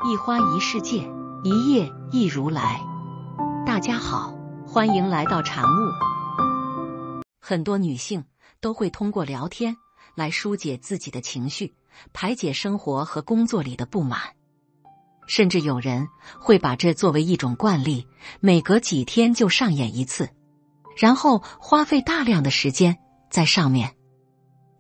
一花一世界，一叶一如来。大家好，欢迎来到禅悟。很多女性都会通过聊天来疏解自己的情绪，排解生活和工作里的不满。甚至有人会把这作为一种惯例，每隔几天就上演一次，然后花费大量的时间在上面。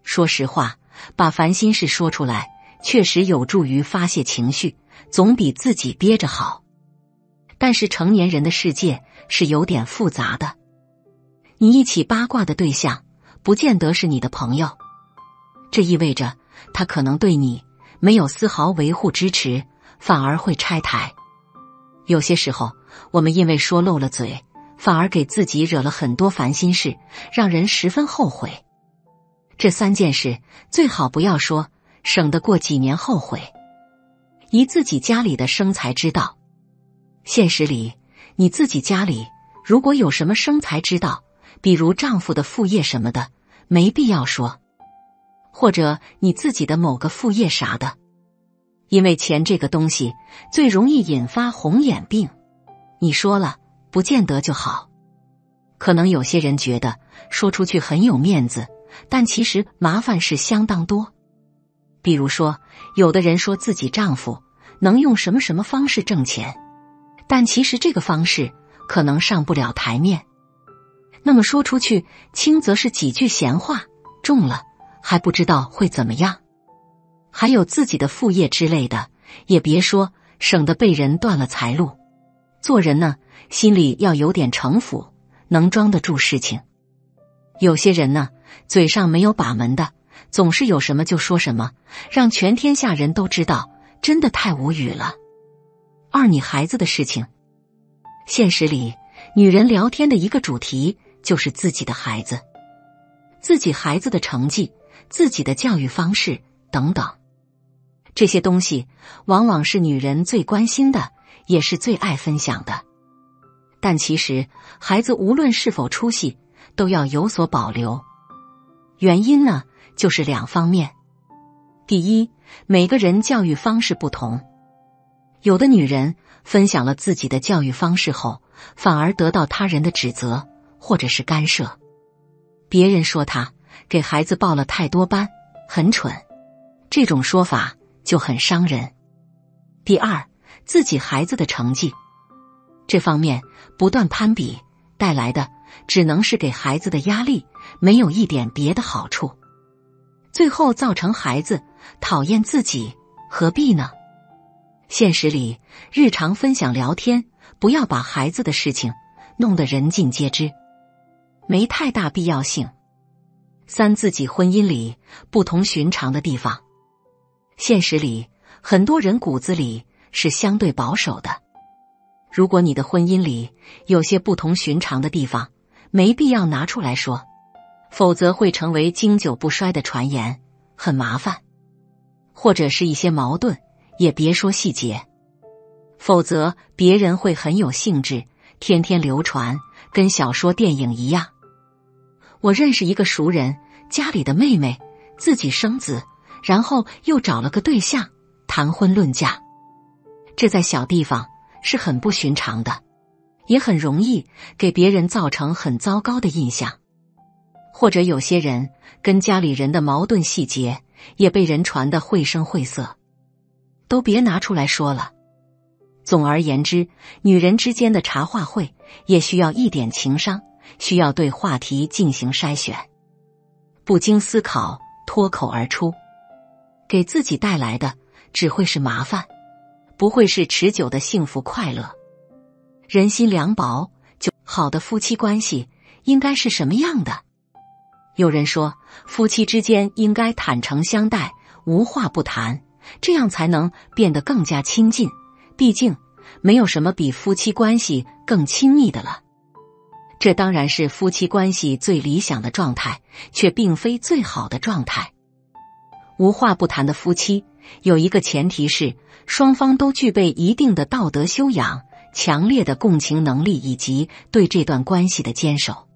说实话，把烦心事说出来确实有助于发泄情绪，总比自己憋着好。但是成年人的世界是有点复杂的，你一起八卦的对象不见得是你的朋友，这意味着他可能对你没有丝毫维护支持，反而会拆台。有些时候我们因为说漏了嘴，反而给自己惹了很多烦心事，让人十分后悔。这3件事最好不要说，省得过几年后悔。以自己家里的生财之道。现实里，你自己家里如果有什么生财之道，比如丈夫的副业什么的，没必要说。或者你自己的某个副业啥的。因为钱这个东西最容易引发红眼病，你说了不见得就好。可能有些人觉得说出去很有面子，但其实麻烦是相当多。比如说，有的人说自己丈夫能用什么什么方式挣钱，但其实这个方式可能上不了台面。那么说出去，轻则是几句闲话，重了还不知道会怎么样。还有自己的副业之类的，也别说，省得被人断了财路。做人呢，心里要有点城府，能装得住事情。有些人呢，嘴上没有把门的，总是有什么就说什么，让全天下人都知道，真的太无语了。你孩子的事情。现实里，女人聊天的一个主题就是自己的孩子，自己孩子的成绩，自己的教育方式等等。这些东西往往是女人最关心的，也是最爱分享的。但其实孩子无论是否出息，都要有所保留。原因呢，就是2方面。第一，每个人教育方式不同。有的女人分享了自己的教育方式后，反而得到他人的指责或者是干涉。别人说她给孩子报了太多班，很蠢，这种说法就很伤人。第二，自己孩子的成绩。这方面不断攀比带来的只能是给孩子的压力，没有一点别的好处。最后造成孩子讨厌自己，何必呢？现实里，日常分享聊天，不要把孩子的事情弄得人尽皆知，没太大必要性。3，自己婚姻里不同寻常的地方。现实里，很多人骨子里是相对保守的。如果你的婚姻里有些不同寻常的地方，没必要拿出来说，否则会成为经久不衰的传言，很麻烦。或者是一些矛盾，也别说细节，否则别人会很有兴致，天天流传，跟小说电影一样。我认识一个熟人，家里的妹妹自己生子，然后又找了个对象，谈婚论嫁。这在小地方是很不寻常的，也很容易给别人造成很糟糕的印象。或者有些人跟家里人的矛盾细节也被人传得绘声绘色，都别拿出来说了。总而言之，女人之间的茶话会也需要一点情商，需要对话题进行筛选，不经思考脱口而出，给自己带来的只会是麻烦，不会是持久的幸福快乐。人心凉薄，就好的夫妻关系应该是什么样的？有人说，夫妻之间应该坦诚相待，无话不谈，这样才能变得更加亲近。毕竟，没有什么比夫妻关系更亲密的了。这当然是夫妻关系最理想的状态，却并非最好的状态。无话不谈的夫妻，有一个前提是，双方都具备一定的道德修养、强烈的共情能力以及对这段关系的坚守。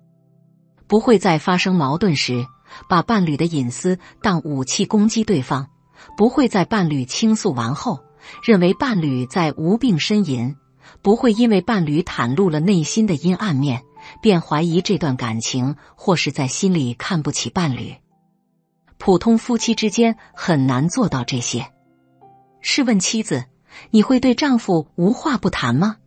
不会在发生矛盾时，把伴侣的隐私当武器攻击对方，不会在伴侣倾诉完后，认为伴侣在无病呻吟，不会因为伴侣袒露了内心的阴暗面，便怀疑这段感情，或是在心里看不起伴侣。普通夫妻之间很难做到这些。试问妻子，你会对丈夫无话不谈吗？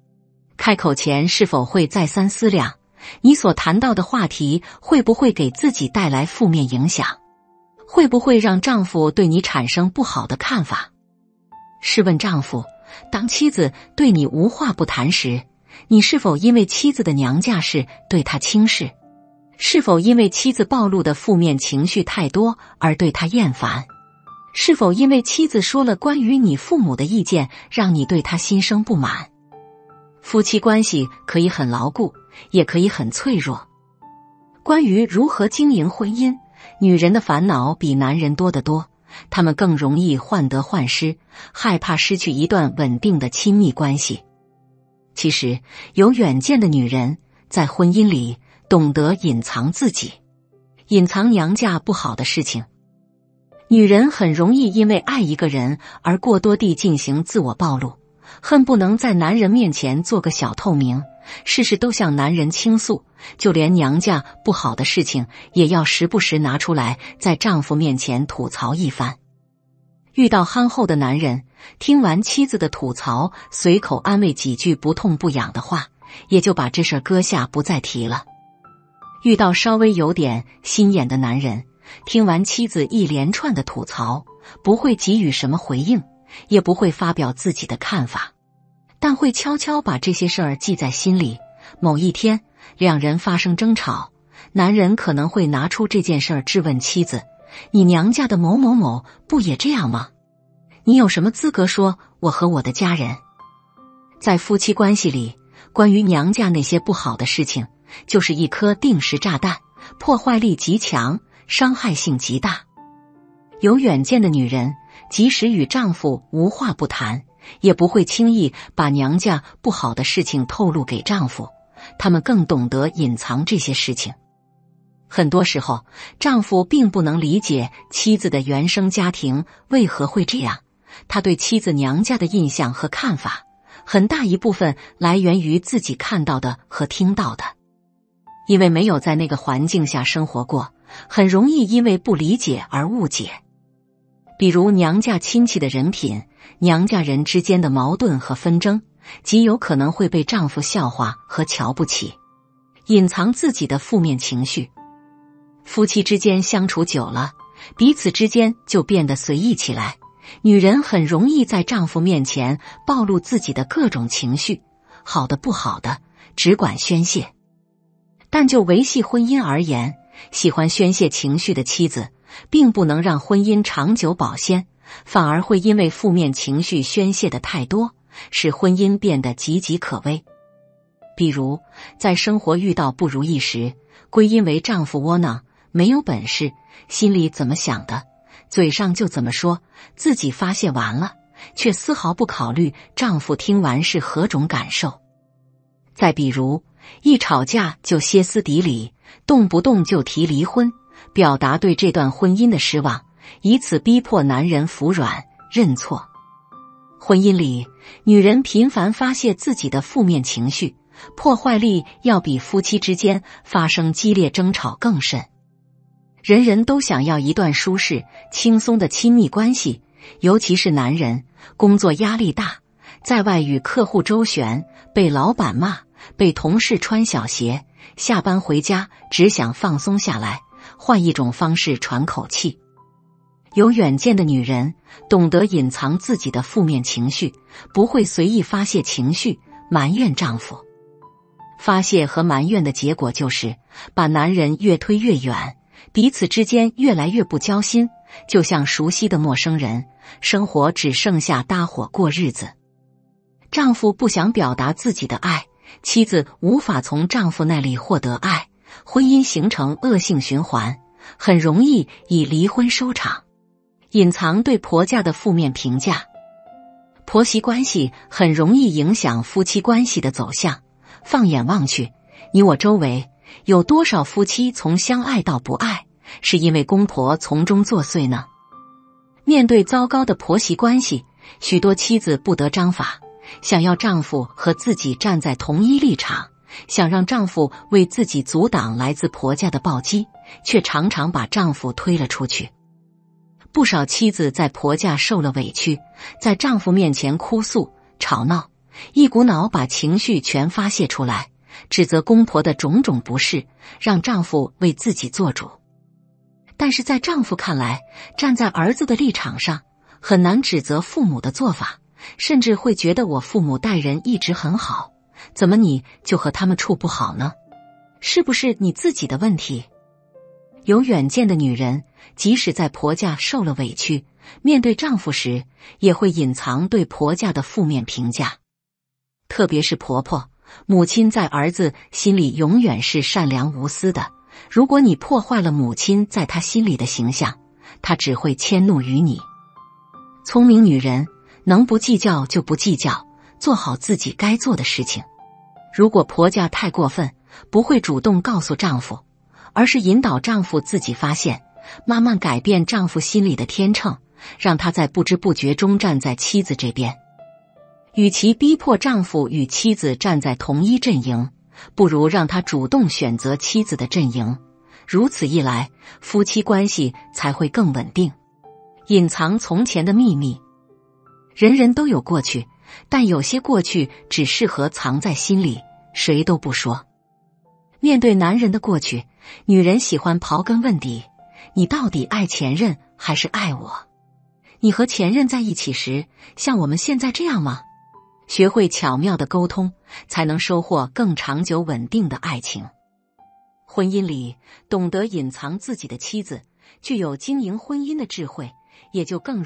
开口前是否会再三思量，你所谈到的话题会不会给自己带来负面影响？会不会让丈夫对你产生不好的看法？试问丈夫，当妻子对你无话不谈时，你是否因为妻子的娘家事对她轻视？是否因为妻子暴露的负面情绪太多而对她厌烦？是否因为妻子说了关于你父母的意见，让你对她心生不满？夫妻关系可以很牢固，也可以很脆弱。关于如何经营婚姻，女人的烦恼比男人多得多，她们更容易患得患失，害怕失去一段稳定的亲密关系。其实，有远见的女人在婚姻里懂得隐藏自己，隐藏娘家不好的事情。女人很容易因为爱一个人而过多地进行自我暴露，恨不能在男人面前做个小透明，事事都向男人倾诉，就连娘家不好的事情也要时不时拿出来在丈夫面前吐槽一番。遇到憨厚的男人，听完妻子的吐槽，随口安慰几句不痛不痒的话，也就把这事搁下不再提了。遇到稍微有点心眼的男人，听完妻子一连串的吐槽，不会给予什么回应，也不会发表自己的看法，但会悄悄把这些事儿记在心里。某一天，两人发生争吵，男人可能会拿出这件事儿质问妻子：你娘家的某某某不也这样吗？你有什么资格说我和我的家人？在夫妻关系里，关于娘家那些不好的事情，就是一颗定时炸弹，破坏力极强，伤害性极大。有远见的女人，即使与丈夫无话不谈，也不会轻易把娘家不好的事情透露给丈夫，她们更懂得隐藏这些事情。很多时候，丈夫并不能理解妻子的原生家庭为何会这样，他对妻子娘家的印象和看法，很大一部分来源于自己看到的和听到的。因为没有在那个环境下生活过，很容易因为不理解而误解。比如娘家亲戚的人品，娘家人之间的矛盾和纷争，极有可能会被丈夫笑话和瞧不起，隐藏自己的负面情绪。夫妻之间相处久了，彼此之间就变得随意起来，女人很容易在丈夫面前暴露自己的各种情绪，好的不好的，只管宣泄。但就维系婚姻而言，喜欢宣泄情绪的妻子，并不能让婚姻长久保鲜，反而会因为负面情绪宣泄的太多，使婚姻变得岌岌可危。比如，在生活遇到不如意时，归因为丈夫窝囊，没有本事，心里怎么想的，嘴上就怎么说，自己发泄完了，却丝毫不考虑丈夫听完是何种感受。再比如，一吵架就歇斯底里，动不动就提离婚，表达对这段婚姻的失望，以此逼迫男人服软认错。婚姻里，女人频繁发泄自己的负面情绪，破坏力要比夫妻之间发生激烈争吵更甚。人人都想要一段舒适、轻松的亲密关系，尤其是男人，工作压力大，在外与客户周旋，被老板骂，被同事穿小鞋，下班回家只想放松下来，换一种方式喘口气。有远见的女人懂得隐藏自己的负面情绪，不会随意发泄情绪，埋怨丈夫。发泄和埋怨的结果就是把男人越推越远，彼此之间越来越不交心，就像熟悉的陌生人，生活只剩下搭伙过日子。丈夫不想表达自己的爱，妻子无法从丈夫那里获得爱，婚姻形成恶性循环，很容易以离婚收场。隐藏对婆家的负面评价，婆媳关系很容易影响夫妻关系的走向。放眼望去，你我周围有多少夫妻从相爱到不爱，是因为公婆从中作祟呢？面对糟糕的婆媳关系，许多妻子不得章法，想要丈夫和自己站在同一立场，想让丈夫为自己阻挡来自婆家的暴击，却常常把丈夫推了出去。不少妻子在婆家受了委屈，在丈夫面前哭诉、吵闹，一股脑把情绪全发泄出来，指责公婆的种种不是，让丈夫为自己做主。但是在丈夫看来，站在儿子的立场上，很难指责父母的做法，甚至会觉得我父母待人一直很好，怎么你就和他们处不好呢？是不是你自己的问题？有远见的女人，即使在婆家受了委屈，面对丈夫时，也会隐藏对婆家的负面评价。特别是婆婆、母亲在儿子心里永远是善良无私的，如果你破坏了母亲在她心里的形象，她只会迁怒于你。聪明女人能不计较就不计较，做好自己该做的事情。如果婆家太过分，不会主动告诉丈夫，而是引导丈夫自己发现，慢慢改变丈夫心里的天秤，让他在不知不觉中站在妻子这边。与其逼迫丈夫与妻子站在同一阵营，不如让他主动选择妻子的阵营，如此一来，夫妻关系才会更稳定。隐藏从前的秘密。人人都有过去，但有些过去只适合藏在心里，谁都不说。面对男人的过去，女人喜欢刨根问底，你到底爱前任还是爱我？你和前任在一起时，像我们现在这样吗？学会巧妙的沟通，才能收获更长久稳定的爱情。婚姻里，懂得隐藏自己的妻子，具有经营婚姻的智慧，也就更